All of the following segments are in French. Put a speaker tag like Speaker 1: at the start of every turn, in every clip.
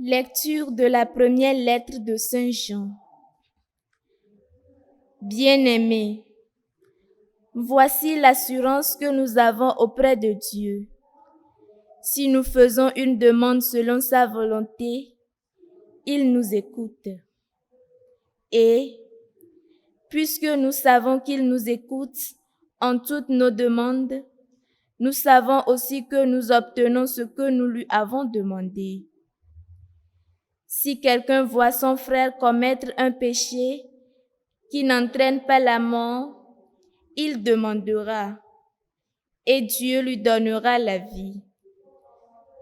Speaker 1: Lecture de la première lettre de Saint Jean. Bien-aimés, voici l'assurance que nous avons auprès de Dieu. Si nous faisons une demande selon sa volonté, il nous écoute. Et, puisque nous savons qu'il nous écoute en toutes nos demandes, nous savons aussi que nous obtenons ce que nous lui avons demandé. Si quelqu'un voit son frère commettre un péché qui n'entraîne pas la mort, il demandera et Dieu lui donnera la vie.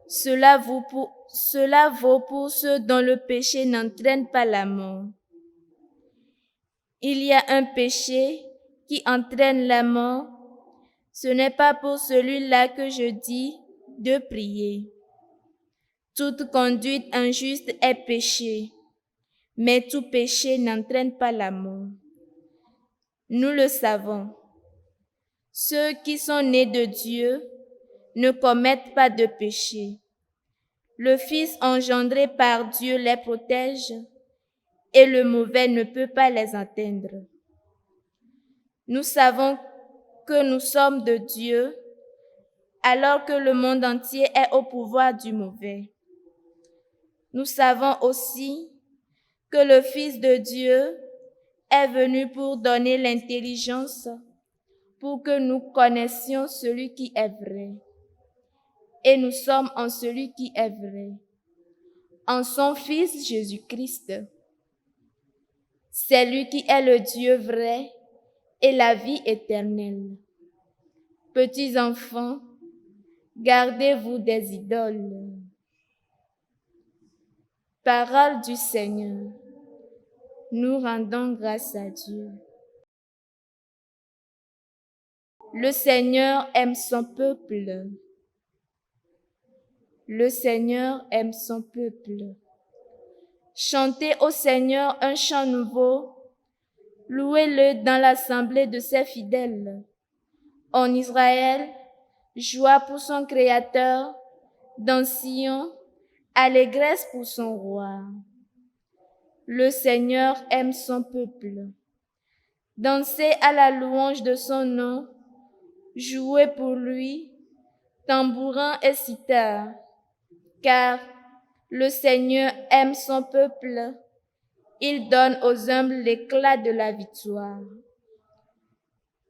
Speaker 1: Cela vaut pour ceux dont le péché n'entraîne pas la mort. Il y a un péché qui entraîne la mort. Ce n'est pas pour celui-là que je dis de prier. Toute conduite injuste est péché, mais tout péché n'entraîne pas la mort. Nous le savons. Ceux qui sont nés de Dieu ne commettent pas de péché. Le Fils engendré par Dieu les protège et le mauvais ne peut pas les atteindre. Nous savons que nous sommes de Dieu alors que le monde entier est au pouvoir du mauvais. Nous savons aussi que le Fils de Dieu est venu pour donner l'intelligence pour que nous connaissions celui qui est vrai. Et nous sommes en celui qui est vrai, en son Fils Jésus-Christ. C'est lui qui est le Dieu vrai et la vie éternelle. Petits enfants, gardez-vous des idoles. Parole du Seigneur. Nous rendons grâce à Dieu. Le Seigneur aime son peuple. Le Seigneur aime son peuple. Chantez au Seigneur un chant nouveau. Louez-le dans l'assemblée de ses fidèles. En Israël, joie pour son Créateur. Dans Sion, allégresse pour son roi. Le Seigneur aime son peuple. Dansez à la louange de son nom. Jouez pour lui, tambourins et cithare. Car le Seigneur aime son peuple. Il donne aux humbles l'éclat de la victoire.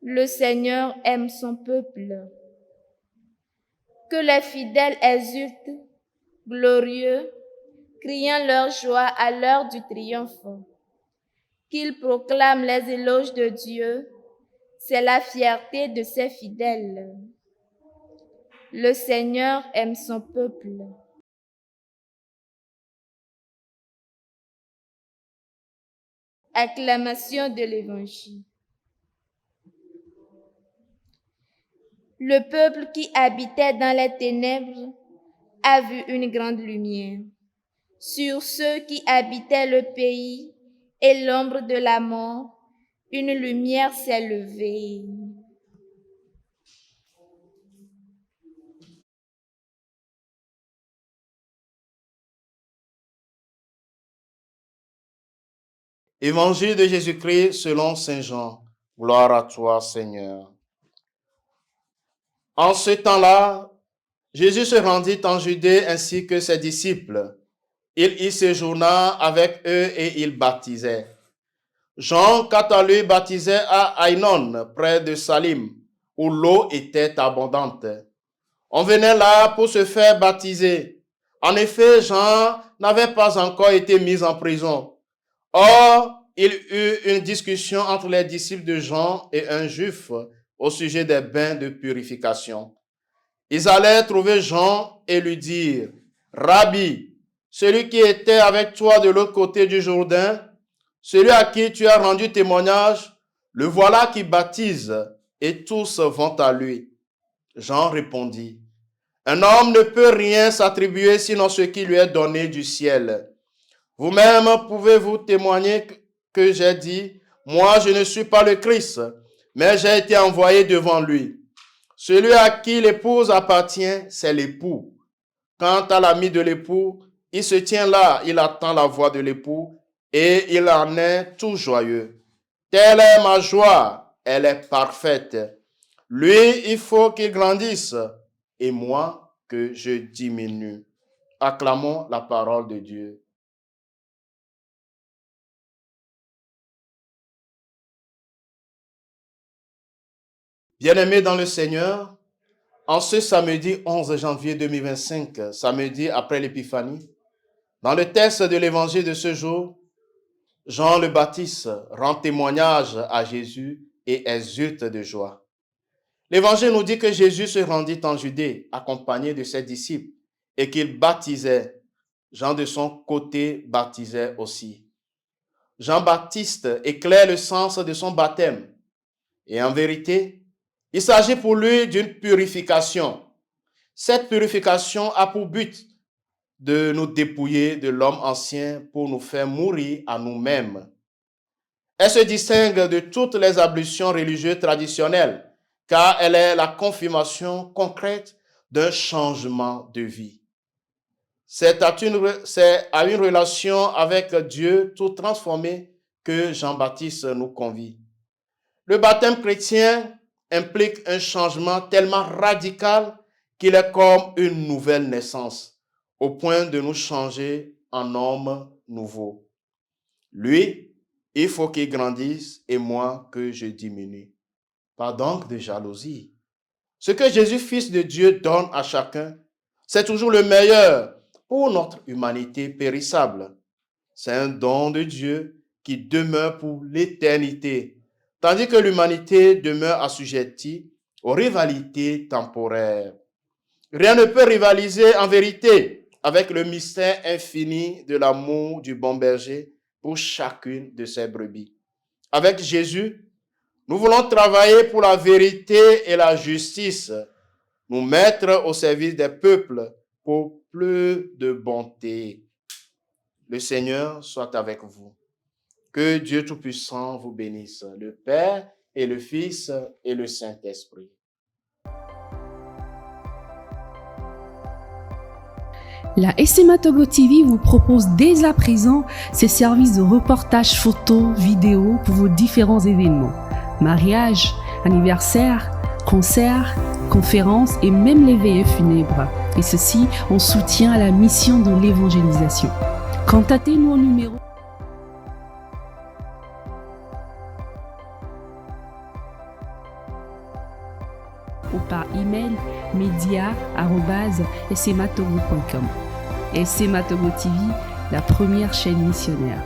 Speaker 1: Le Seigneur aime son peuple. Que les fidèles exultent, glorieux, criant leur joie à l'heure du triomphe. Qu'ils proclament les éloges de Dieu, c'est la fierté de ses fidèles. Le Seigneur aime son peuple. Acclamation de l'Évangile. Le peuple qui habitait dans les ténèbres a vu une grande lumière. Sur ceux qui habitaient le pays et l'ombre de la mort, une lumière s'est levée.
Speaker 2: Évangile de Jésus-Christ selon Saint Jean. Gloire à toi, Seigneur. En ce temps-là, Jésus se rendit en Judée ainsi que ses disciples. Il y séjourna avec eux et il baptisait. Jean, quant à lui, baptisait à Ainon, près de Salim, où l'eau était abondante. On venait là pour se faire baptiser. En effet, Jean n'avait pas encore été mis en prison. Or, il eut une discussion entre les disciples de Jean et un juif au sujet des bains de purification. Ils allaient trouver Jean et lui dire, « Rabbi, celui qui était avec toi de l'autre côté du Jourdain, celui à qui tu as rendu témoignage, le voilà qui baptise, et tous vont à lui. » Jean répondit, « Un homme ne peut rien s'attribuer sinon ce qui lui est donné du ciel. Vous-même pouvez-vous témoigner que j'ai dit, moi je ne suis pas le Christ, mais j'ai été envoyé devant lui. Celui à qui l'épouse appartient, c'est l'époux. Quant à l'ami de l'époux, il se tient là, il attend la voix de l'époux et il en est tout joyeux. Telle est ma joie, elle est parfaite. Lui, il faut qu'il grandisse et moi que je diminue. Acclamons la parole de Dieu. Bien-aimés dans le Seigneur, en ce samedi 11 janvier 2025, samedi après l'Épiphanie, dans le texte de l'évangile de ce jour, Jean le Baptiste rend témoignage à Jésus et exulte de joie. L'évangile nous dit que Jésus se rendit en Judée accompagné de ses disciples et qu'il baptisait. Jean de son côté baptisait aussi. Jean-Baptiste éclaire le sens de son baptême. Et en vérité, il s'agit pour lui d'une purification. Cette purification a pour but de nous dépouiller de l'homme ancien pour nous faire mourir à nous-mêmes. Elle se distingue de toutes les ablutions religieuses traditionnelles, car elle est la confirmation concrète d'un changement de vie. C'est à une relation avec Dieu tout transformée que Jean-Baptiste nous convie. Le baptême chrétien implique un changement tellement radical qu'il est comme une nouvelle naissance, au point de nous changer en homme nouveau. Lui, il faut qu'il grandisse et moi que je diminue. Pas donc de jalousie. Ce que Jésus, Fils de Dieu, donne à chacun, c'est toujours le meilleur pour notre humanité périssable. C'est un don de Dieu qui demeure pour l'éternité, tandis que l'humanité demeure assujettie aux rivalités temporaires. Rien ne peut rivaliser en vérité avec le mystère infini de l'amour du bon berger pour chacune de ses brebis. Avec Jésus, nous voulons travailler pour la vérité et la justice, nous mettre au service des peuples pour plus de bonté. Le Seigneur soit avec vous. Que Dieu Tout-Puissant vous bénisse, le Père et le Fils et le Saint-Esprit.
Speaker 3: La SMA Togo TV vous propose dès à présent ses services de reportage photo, vidéo pour vos différents événements. Mariage, anniversaire, concerts, conférences et même les veillées funèbres. Et ceci en soutien à la mission de l'évangélisation. Contactez-nous au numéro ou par email media@smatogo.com. SMA Togo TV, la première chaîne missionnaire.